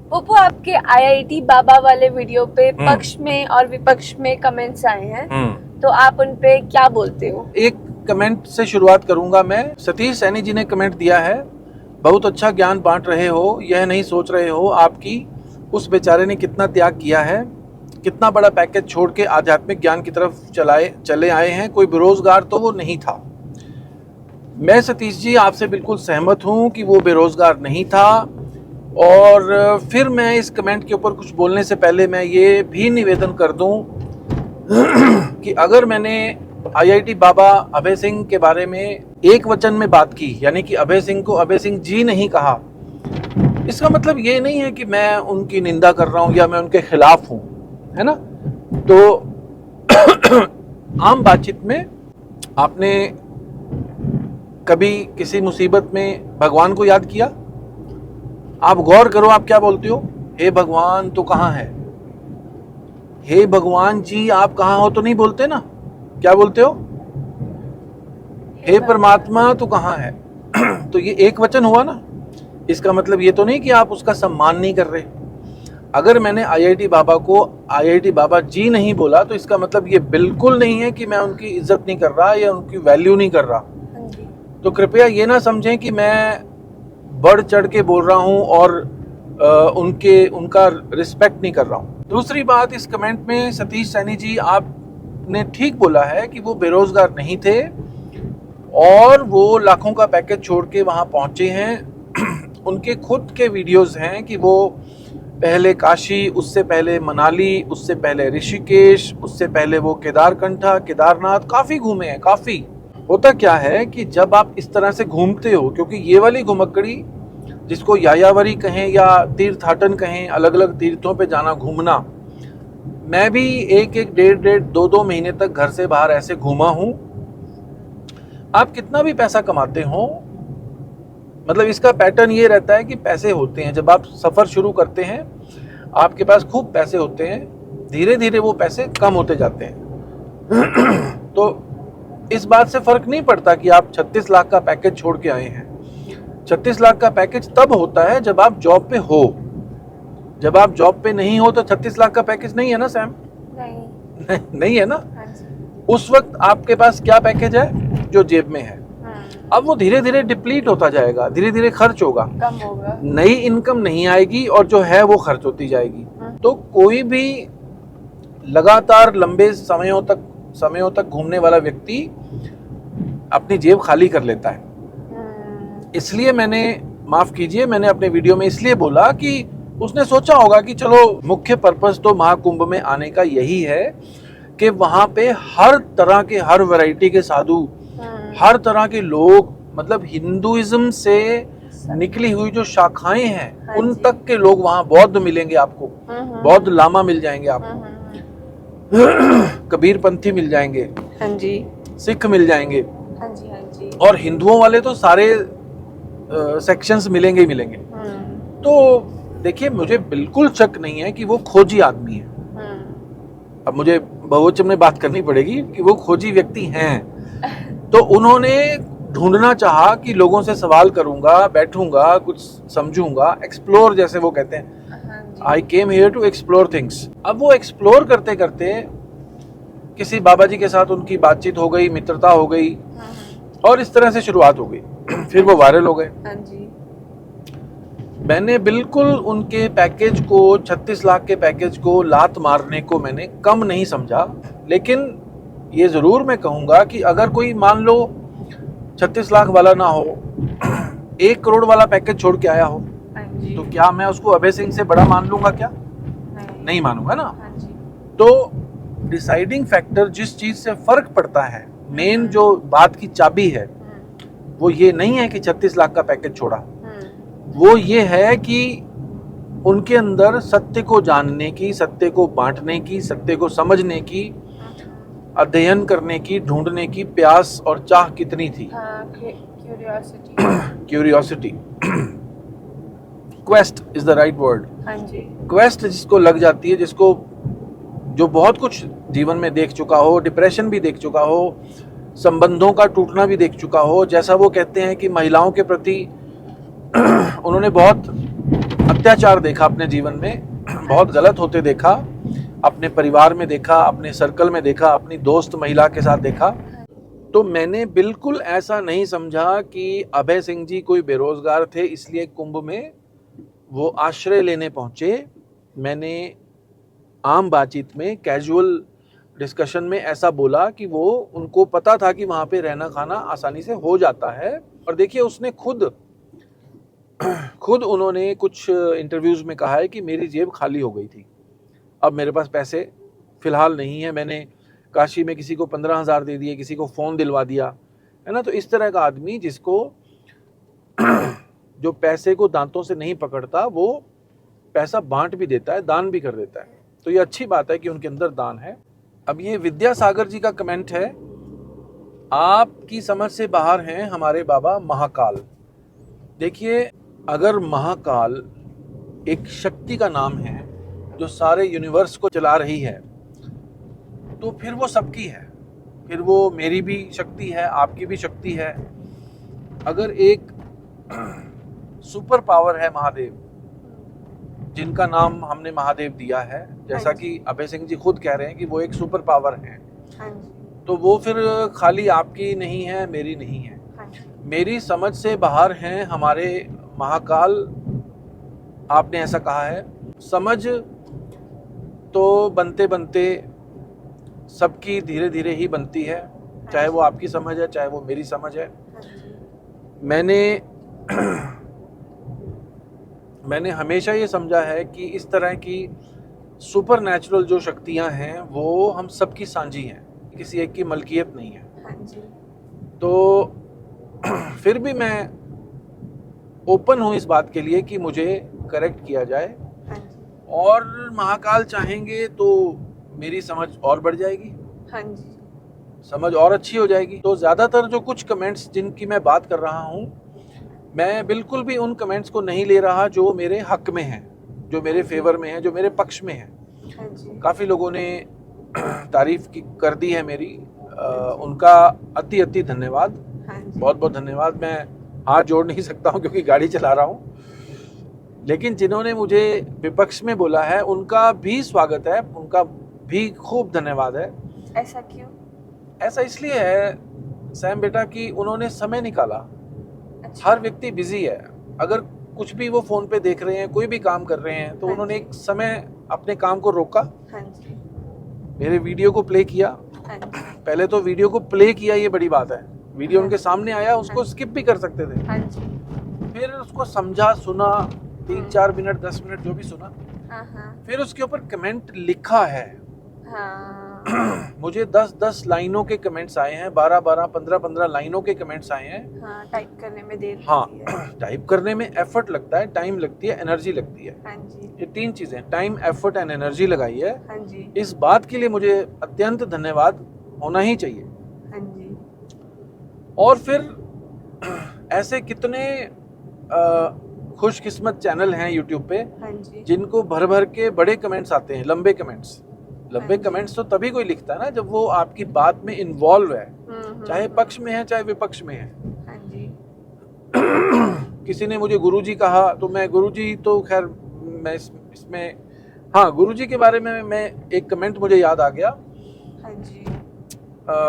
पप्पू, आपके आईआईटी बाबा वाले वीडियो पे पक्ष में और विपक्ष में कमेंट्स आए हैं, तो आप उन पे क्या बोलते हो? एक कमेंट से शुरुआत करूंगा मैं। सतीश सैनी जी ने कमेंट दिया है, बहुत अच्छा ज्ञान बांट रहे हो, यह नहीं सोच रहे हो आपकी उस बेचारे ने कितना त्याग किया है, कितना बड़ा पैकेज छोड़ के आध्यात्मिक ज्ञान की तरफ चले आए हैं, कोई बेरोजगार तो वो नहीं था। मैं सतीश जी आपसे बिल्कुल सहमत हूं कि वो बेरोजगार नहीं था। और फिर मैं इस कमेंट के ऊपर कुछ बोलने से पहले मैं ये भी निवेदन कर दूं कि अगर मैंने आईआईटी बाबा अभय सिंह के बारे में एक वचन में बात की, यानी कि अभय सिंह को अभय सिंह जी नहीं कहा, इसका मतलब ये नहीं है कि मैं उनकी निंदा कर रहा हूं या मैं उनके खिलाफ हूं, है ना। तो आम बातचीत में आपने कभी किसी मुसीबत में भगवान को याद किया? आप गौर करो, आप क्या बोलते हो? हे भगवान तो कहाँ है? हे भगवान जी आप कहाँ हो तो नहीं बोलते ना, क्या बोलते हो? हे परमात्मा तो कहाँ है? तो ये एक वचन हुआ ना। इसका मतलब ये तो नहीं कि आप उसका सम्मान नहीं कर रहे। अगर मैंने आईआईटी बाबा को आईआईटी बाबा जी नहीं बोला तो इसका मतलब ये बिल्कुल नहीं है कि मैं उनकी इज्जत नहीं कर रहा या उनकी वैल्यू नहीं कर रहा। तो कृपया ये ना समझें कि मैं बढ़ चढ़ के बोल रहा हूं और उनका रिस्पेक्ट नहीं कर रहा हूं। दूसरी बात, इस कमेंट में सतीश सैनी जी आपने ठीक बोला है कि वो बेरोजगार नहीं थे और वो लाखों का पैकेज छोड़ के वहां पहुंचे हैं। उनके खुद के वीडियोस हैं कि वो पहले काशी, उससे पहले मनाली, उससे पहले ऋषिकेश, उससे पहले वो केदारकंठा, केदारनाथ काफी घूमे हैं, काफी। होता क्या है कि जब आप इस तरह से घूमते हो, क्योंकि ये वाली घुमक्कड़ी जिसको यायावरी कहें या तीर्थाटन कहें, अलग अलग तीर्थों पे जाना, घूमना, मैं भी एक डेढ़ 2 महीने तक घर से बाहर ऐसे घूमा हूं। आप कितना भी पैसा कमाते हो, मतलब इसका पैटर्न ये रहता है कि पैसे होते हैं, जब आप सफर शुरू करते हैं आपके पास खूब पैसे होते हैं, धीरे धीरे वो पैसे कम होते जाते हैं। तो इस बात से फर्क नहीं पड़ता कि आप 36 लाख का पैकेज छोड़ के आए हैं। 36 लाख का पैकेज तब होता है जब आप जॉब पे हो। जब आप जॉब पे नहीं हो तो 36 लाख का पैकेज नहीं है ना सैम? नहीं है ना। उस वक्त आपके पास क्या पैकेज है? जो जेब में है। अब वो धीरे धीरे डिप्लीट होता जाएगा, धीरे धीरे खर्च होगा, कम होगा, नई इनकम नहीं आएगी और जो है वो खर्च होती जाएगी। तो कोई भी लगातार लंबे समयों तक घूमने वाला व्यक्ति अपनी जेब खाली कर लेता है। इसलिए मैंने, माफ कीजिए, मैंने अपने वीडियो में इसलिए बोला कि उसने सोचा होगा कि चलो मुख्य पर्पस तो महाकुंभ में आने का यही है कि वहां पे हर तरह के, हर वैरायटी के साधु, हर तरह के लोग, मतलब हिंदुइज्म से निकली हुई जो शाखाएं हैं उन तक के लोग वहां, बौद्ध मिलेंगे आपको, बौद्ध लामा मिल जाएंगे आपको, कबीर पंथी मिल जाएंगे, हाँ जी, सिख मिल जाएंगे, हाँ जी, हाँ जी, और हिंदुओं वाले तो सारे सेक्शंस मिलेंगे ही मिलेंगे। तो देखिए, मुझे बिल्कुल शक नहीं है कि वो खोजी आदमी है। अब मुझे बहुवचन में बात करनी पड़ेगी कि वो खोजी व्यक्ति हैं। तो उन्होंने ढूंढना चाहा कि लोगों से सवाल करूंगा, बैठूंगा, कुछ समझूंगा, एक्सप्लोर जैसे वो कहते हैं, I came here to explore things. अब वो एक्सप्लोर करते करते किसी बाबा जी के साथ उनकी बातचीत हो गई, मित्रता हो गई और इस तरह से शुरुआत हो गई। फिर वो वायरल हो गए। मैंने बिल्कुल उनके पैकेज को, 36 लाख के पैकेज को लात मारने को मैंने कम नहीं समझा। लेकिन ये जरूर मैं कहूंगा कि अगर कोई मान लो 36 लाख वाला ना हो, 1 करोड़ वाला पैकेज छोड़ के आया हो, तो क्या मैं उसको अभय सिंह से बड़ा मान लूंगा? क्या नहीं मानूंगा ना। तो डिसाइडिंग फैक्टर, जिस चीज से फर्क पड़ता है, मेन जो बात की चाबी है, वो ये नहीं है कि 36 लाख का पैकेज छोड़ा, वो ये है कि उनके अंदर सत्य को जानने की, सत्य को बांटने की, सत्य को समझने की, अध्ययन करने की, ढूंढने की प्यास और चाह कितनी थी। Curiosity, quest is the right word. Quest जिसको लग जाती है, जिसको, जो बहुत कुछ जीवन में देख चुका हो, डिप्रेशन भी देख चुका हो, संबंधों का टूटना भी देख चुका हो, जैसा वो कहते हैं कि महिलाओं के प्रति उन्होंने बहुत अत्याचार देखा अपने जीवन में, बहुत गलत होते देखा, अपने परिवार में देखा, अपने सर्कल में देखा, अपनी दोस्त महिला के साथ देखा। तो मैंने बिल्कुल ऐसा नहीं समझा कि अभय सिंह जी कोई बेरोजगार थे इसलिए कुंभ में वो आश्रय लेने पहुंचे। मैंने आम बातचीत में, कैजुअल डिस्कशन में ऐसा बोला कि वो उनको पता था कि वहाँ पे रहना खाना आसानी से हो जाता है। और देखिए उसने खुद उन्होंने कुछ इंटरव्यूज़ में कहा है कि मेरी जेब खाली हो गई थी, अब मेरे पास पैसे फ़िलहाल नहीं है, मैंने काशी में किसी को 15,000 दे दिए, किसी को फ़ोन दिलवा दिया, है ना। तो इस तरह का आदमी जिसको जो पैसे को दांतों से नहीं पकड़ता, वो पैसा बांट भी देता है, दान भी कर देता है। तो ये अच्छी बात है कि उनके अंदर दान है। अब ये विद्यासागर जी का कमेंट है, आपकी समझ से बाहर हैं हमारे बाबा महाकाल। देखिए, अगर महाकाल एक शक्ति का नाम है जो सारे यूनिवर्स को चला रही है, तो फिर वो सबकी है, फिर वो मेरी भी शक्ति है, आपकी भी शक्ति है। अगर एक सुपर पावर है महादेव, जिनका नाम हमने महादेव दिया है, जैसा कि अभय सिंह जी खुद कह रहे हैं कि वो एक सुपर पावर है, तो वो फिर खाली आपकी नहीं है, मेरी नहीं है। मेरी समझ से बाहर हैं हमारे महाकाल, आपने ऐसा कहा है। समझ तो बनते बनते सबकी धीरे धीरे ही बनती है, चाहे वो आपकी समझ है, चाहे वो मेरी समझ है। मैंने हमेशा ये समझा है कि इस तरह की सुपर नेचुरल जो शक्तियां हैं वो हम सबकी साझी हैं, किसी एक की मलकियत नहीं है। तो फिर भी मैं ओपन हूँ इस बात के लिए कि मुझे करेक्ट किया जाए, और महाकाल चाहेंगे तो मेरी समझ और बढ़ जाएगी, समझ और अच्छी हो जाएगी। तो ज़्यादातर जो कुछ कमेंट्स जिनकी मैं बात कर रहा हूँ, मैं बिल्कुल भी उन कमेंट्स को नहीं ले रहा जो मेरे हक में हैं, जो मेरे फेवर में हैं, जो मेरे पक्ष में हैं। काफ़ी लोगों ने तारीफ कर दी है मेरी, उनका अति धन्यवाद, बहुत बहुत धन्यवाद। मैं हाथ जोड़ नहीं सकता हूँ क्योंकि गाड़ी चला रहा हूँ, लेकिन जिन्होंने मुझे विपक्ष में बोला है उनका भी स्वागत है, उनका भी खूब धन्यवाद है। ऐसा क्यों? ऐसा इसलिए है सैम बेटा कि उन्होंने समय निकाला। अच्छा। हर व्यक्ति बिजी है, अगर कुछ भी वो फोन पे देख रहे हैं, कोई भी काम कर रहे हैं, तो उन्होंने एक समय अपने काम को रोका, मेरे वीडियो को प्ले किया। पहले तो वीडियो को प्ले किया, ये बड़ी बात है। वीडियो उनके सामने आया, उसको स्किप भी कर सकते थे, फिर उसको समझा, सुना, 3-4 मिनट 10 मिनट जो भी सुना, फिर उसके ऊपर कमेंट लिखा है। मुझे 10-10 लाइनों के कमेंट्स आए हैं, 12-12, 15-15 लाइनों के कमेंट्स आए हैं। टाइप करने में देर लगती है। टाइप करने में एफर्ट लगता है, टाइम लगती है, एनर्जी लगती है। ये 3 चीजें, टाइम, एफर्ट एंड एनर्जी लगाई है। इस बात के लिए मुझे अत्यंत धन्यवाद होना ही चाहिए। और फिर ऐसे कितने खुशकिस्मत चैनल हैं यूट्यूब पे जिनको भर भर के बड़े कमेंट्स आते हैं, लंबे कमेंट्स तो तभी कोई लिखता है ना जब वो आपकी बात में इन्वॉल्व है, चाहे पक्ष में है चाहे विपक्ष में है। किसी ने मुझे गुरुजी कहा, तो मैं गुरुजी तो खैर मैं इसमें हाँ, गुरुजी के बारे में मैं एक कमेंट मुझे याद आ गया।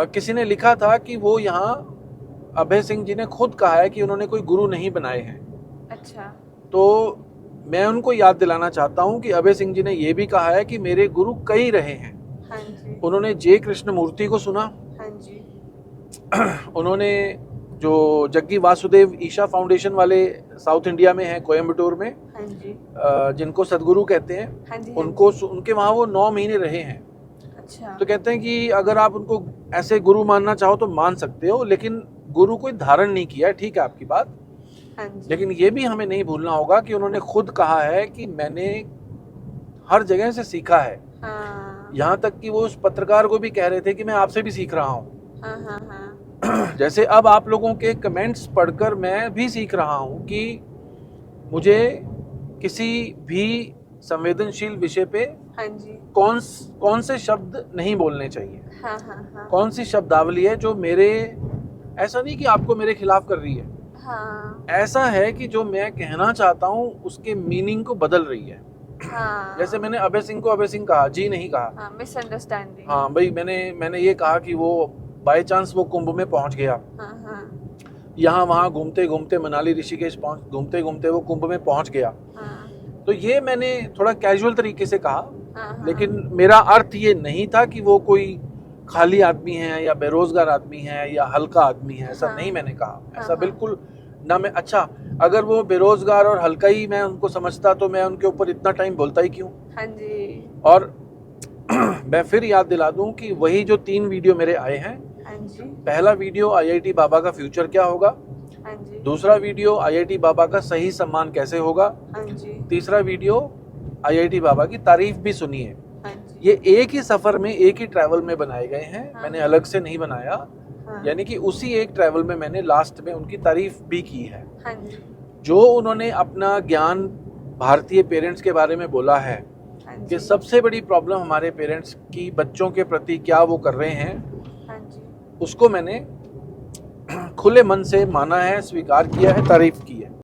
किसी ने लिखा था कि वो यहाँ अभय सिंह जी ने खुद कहा है कि उन्होंने कोई गुरु नहीं बनाए हैं। अच्छा। तो मैं उनको याद दिलाना चाहता हूँ कि अभय सिंह जी ने ये भी कहा है कि मेरे गुरु कई रहे हैं। उन्होंने जे कृष्णमूर्ति को सुना, उन्होंने जो जग्गी वासुदेव ईशा फाउंडेशन वाले साउथ इंडिया में है, कोयम्बटूर में, जिनको सदगुरु कहते हैं, उनको उनके वहाँ वो 9 महीने रहे हैं। अच्छा। तो कहते हैं कि अगर आप उनको ऐसे गुरु मानना चाहो तो मान सकते हो, लेकिन गुरु कोई धारण नहीं किया है। ठीक है आपकी बात, लेकिन ये भी हमें नहीं भूलना होगा कि उन्होंने खुद कहा है कि मैंने हर जगह से सीखा है। यहाँ तक कि वो उस पत्रकार को भी कह रहे थे कि मैं आपसे भी सीख रहा हूँ। जैसे अब आप लोगों के कमेंट्स पढ़कर मैं भी सीख रहा हूँ कि मुझे किसी भी संवेदनशील विषय पे कौन से शब्द नहीं बोलने चाहिए, कौन सी शब्दावली है जो मेरे, ऐसा नहीं कि आपको मेरे खिलाफ कर रही है, हाँ ऐसा है कि जो मैं कहना चाहता हूँ उसके मीनिंग को बदल रही है। हाँ जैसे मैंने अभय सिंह को अभय सिंह कहा, जी नहीं कहा। हाँ, मिसअंडरस्टैंडिंग। हाँ भाई, मैंने ये कहा कि वो बाय चांस वो कुंभ में पहुंच गया, हाँ हाँ यहाँ वहाँ घूमते घूमते मनाली ऋषिकेश घूमते घूमते वो कुंभ में पहुंच गया। हाँ तो ये मैंने थोड़ा कैजुअल तरीके से कहा, हाँ, लेकिन मेरा अर्थ ये नहीं था कि वो कोई खाली आदमी है या बेरोजगार आदमी है या हल्का आदमी है, ऐसा हाँ, नहीं मैंने कहा। हाँ, ऐसा हाँ, बिल्कुल ना। मैं अच्छा, अगर वो बेरोजगार और हल्का ही मैं उनको समझता तो मैं उनके ऊपर इतना टाइम बोलता ही क्यों। हाँ जी, और मैं फिर याद दिला दूं कि वही जो 3 वीडियो मेरे आए हैं, हाँ जी, पहला वीडियो आईआईटी बाबा का फ्यूचर क्या होगा, हाँ जी, दूसरा वीडियो आईआईटी बाबा का सही सम्मान कैसे होगा, हाँ जी, तीसरा वीडियो आईआईटी बाबा की तारीफ भी सुनिए। हाँ जी, ये एक ही सफर में, एक ही ट्रैवल में बनाए गए हैं, हाँ, मैंने अलग से नहीं बनाया। हाँ, यानी कि उसी एक ट्रैवल में मैंने लास्ट में उनकी तारीफ भी की है। हाँ जी, जो उन्होंने अपना ज्ञान भारतीय पेरेंट्स के बारे में बोला है हाँ कि जी, सबसे बड़ी प्रॉब्लम हमारे पेरेंट्स की बच्चों के प्रति क्या वो कर रहे हैं, हाँ जी, उसको मैंने खुले मन से माना है, स्वीकार किया है, तारीफ की है।